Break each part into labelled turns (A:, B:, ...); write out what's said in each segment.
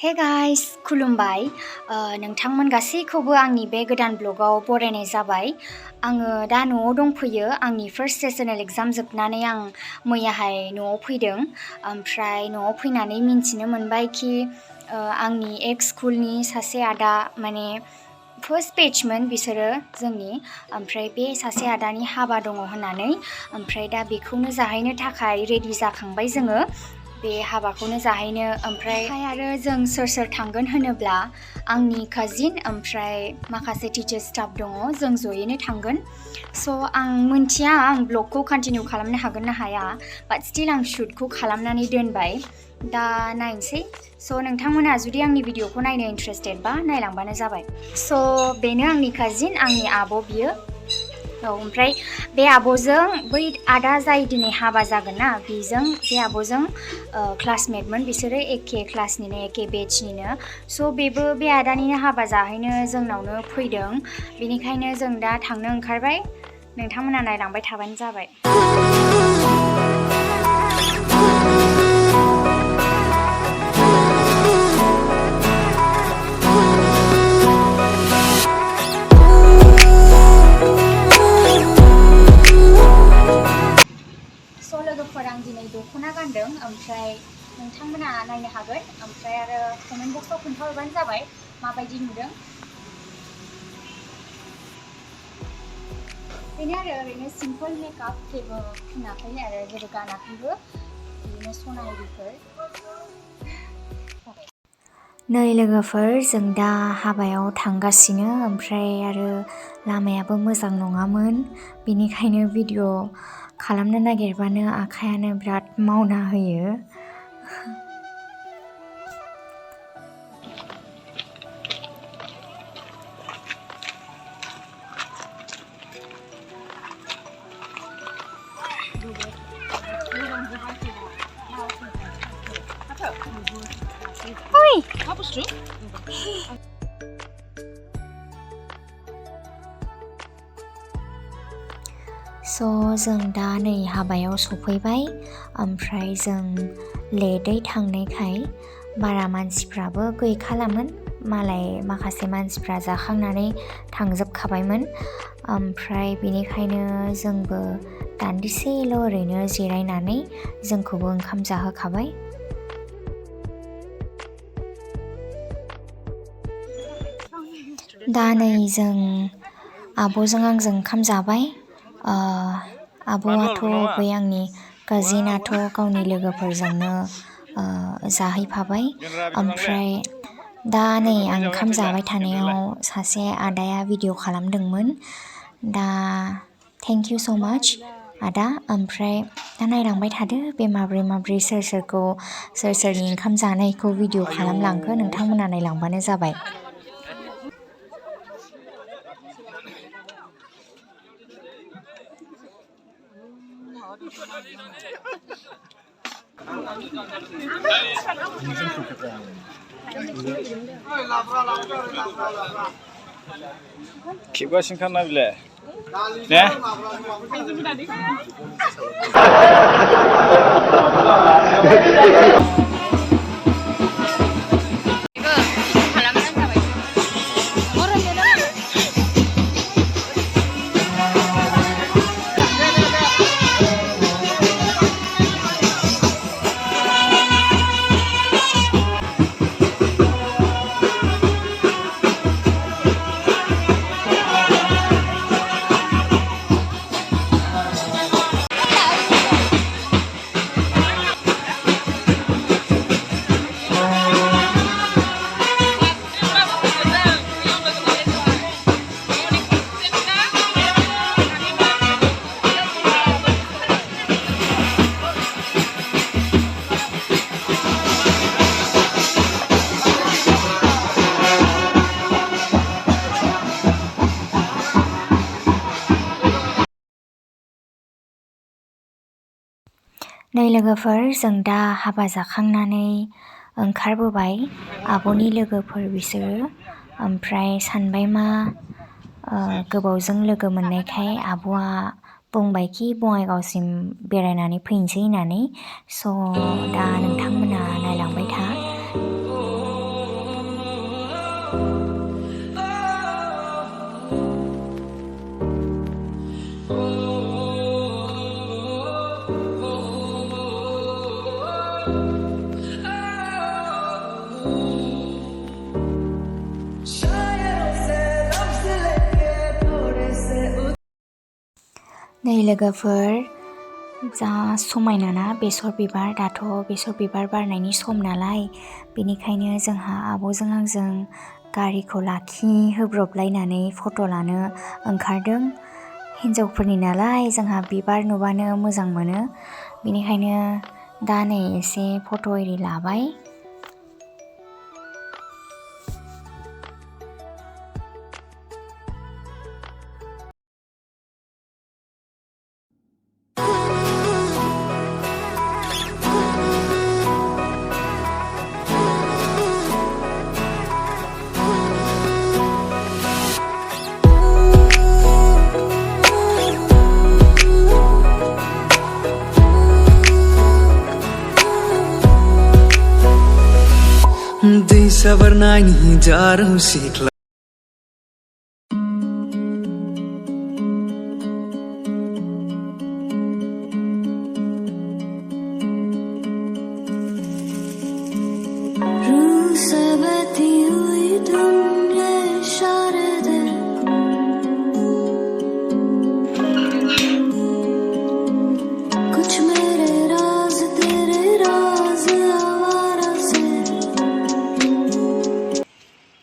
A: Hey guys, खुलुमबाय नोंथांमोन गासैखौबो आंनि बे गोदान ब्लगाव बरायनाय जाबाय। आङो दा न'आव दंफैयो। आंनि फार्स्ट सेसनेल एग्जाम जोबनानै आं मैयाहाय न'आव फैदों। ओमफ्राय न'आव फैनानै मिन्थिनो मोनबाय कि आंनि एक्स स्कुलनि सासे आदा माने फार्स्ट बेचमोन बिसोरो जोंनि। ओमफ्राय बे सासे आदानि हाबा दङ होननानै ओमफ्राय दा बेखौनो जाहैनो थाखाय रेडि जाखांबाय जोङो। बे हाबाखौनो जाहैनो ओमफ्राय आरो जों सोर थांगोन होनोब्ला आंनि काजिन ओमफ्राय माखासे टिचार स्टाफ दङ जों जयैनो थांगोन। स' आं मोनथिया आं ब्लगखौ कन्टिनिउ खालामनो हागोन ना हाया, बाट स्टिल आं शुटखौ खालामनानै दोनबाय। दा नायनोसै। स' नोंथांमोना जुदि आंनि भिडिअखौ नायनो इन्ट्रेस्टेड बा नायलांबानो जाबाय। स' बेनो आंनि काजिन, आंनि आब' बियो। ओमफ्राय बे आब'जों बै आदा जाय दिनै हाबा जागोन ना बेजों बे आब'जों क्लासमेटमोन बिसोरो एखे क्लासनिनो एखे बेचनिनो। स' बेबो बे आदानिनो हाबा जाहैनो जोंनावनो फैदों। बेनिखायनो जों दा थांनो ओंखारबाय। नोंथांमोना नायलांबाय थाबानो जाबाय। लोगोफोर आं दिनै दख'ना गानदों ओमफ्राय नोंथांमोना नायनो हागोन ओमफ्राय आरो कमेन्ट बक्सआव खोन्थाहरबानो जाबाय माबायदि नुदों। बेनो आरो ओरैनो सिम्पल मेकआप, जेबो फुनाखै आरो जेबो गानाखैबो, बिदिनो सना एरिफोर। नै लोगोफोर जों दा हाबायाव थांगासिनो ओमफ्राय आरो लामायाबो मोजां नङामोन, बेनिखायनो भिडिअ खालामनो नागिरबानो आखायानो बिराद मावना होयो। जों दा नै हाबायाव सफैबाय ओमफ्राय जों लेटै थांनायखाय बारा मानसिफ्राबो गैखालामोन। मालाय माखासे मानसिफ्रा जाखांनानै थांजोबखाबायमोन। ओमफ्राय बेनिखायनो जोंबो दान्दिसेल' ओरैनो जिरायनानै जोंखौबो ओंखाम जाहोखाबाय। दा नै जों आब'जों आंजों ओंखाम जाबाय। आब'आथ' बै आंनि काजिनाथ' गावनि लोगोफोरजोंनो जाहैफाबाय। ओमफ्राय दा नै आं ओंखाम जाबाय थानायाव सासे आदाया भिडिअ खालामदोंमोन। दा थेंक इउ स' माच आदा। ओमफ्राय दा नायलांबाय थादो बे माब्रै सोरनि ओंखाम जानायखौ भिडिअ खालामलांखो नोंथांमोना नायलांबानो जाबाय।
B: खेबगासिनो खाना बिलाय ने
A: नै लोगोफोर जों दा हाबा जाखांनानै ओंखारबोबाय। आब'नि लोगोफोर बिसोरो। ओमफ्राय सानबाय मा गोबावजों लोगो मोननायखाय आब'आ बुंबायखि बङाइगावसिम बेरायनानै फैनोसै होननानै। स' दा नोंथांमोना नायलांबाय था। लोगोफोर जा समायना ना बेसर बिबार दाथ' बेसर बिबार बारनायनि सम नालाय बेनिखायनो जोंहा आब'जों आंजों गारिखौ लाखिहोब्रबलायनानै फट' लानो ओंखारदों हिन्जावफोरनि नालाय जोंहा बिबार नुबानो मोजां मोनो बेनिखायनो दा नै एसे फट' एरि लाबाय
C: दै साबरनायनि जारौ सिख्ला
D: बहती हुई तुम ये इशारे दे कुछ मेरे राज तेरे राज आवारा से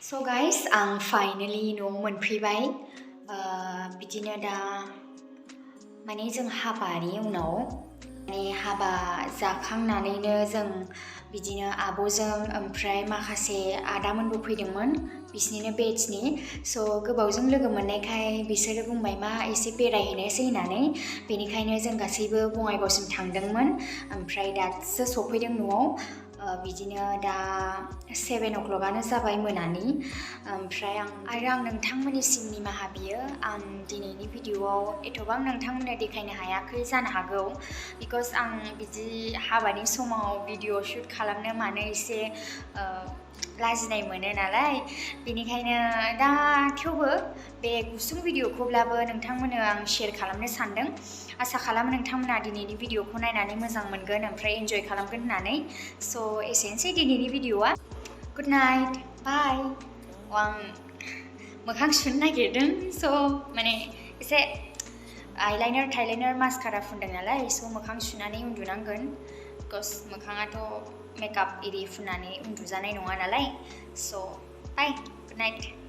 A: So guys, आं फाइनालि न'आव मोनफैबाय बिदिनो दा माने जों हाबानि उनाव माने हाबा जाखांनानैनो जों बिदिनो आब'जों ओमफ्राय माखासे आदामोनबो फैदोंमोन बिसनिनो बेट्सनि स' गोबावजों लोगो मोननायखाय बिसोरो बुंबाय मा एसे बेरायहैनोसै होननानै बेनिखायनो जों गासैबो बङाइगावसिम थांदोंमोन ओमफ्राय दासो सफैदों न'आव बिदिनो दा 7 o'clockआनो जाबाय मोनानि ओमफ्राय आं नोंथांमोननिसिम निमाहा बियो आं दिनैनि भिडिअ'आव एथ'बां नोंथांमोननो देखायनो हायाखै जानो हागौ बिकज आं बिदि हाबानि समाव भिडिअ शुट खालामनो मानो एसे लाजिनाय मोनो नालाय बेनिखायनो दा थेवबो बे गुसुं भिडिअ'खौब्लाबो नोंथांमोननो आं शेयार खालामनो सानदों आसा खालामो नोंथांमोना दिनैनि भिडिअ'खौ नायनानै मोजां मोनगोन ओमफ्राय एन्जय खालामगोन होननानै स' एसेनोसै दिनैनि भिडिअ'आ गुड नाइट बाय आं मोखां सुनो नागिरदों स' माने एसे आइलाइनार थाइलाइनार मास्कारा फुनदों नालाय स' मोखां सुनानै उन्दुनांगोन बिकज मोखाङाथ' मेकआप एरि फुननानै उन्दुजानाय नङा नालाय स' बाय गुड नाइट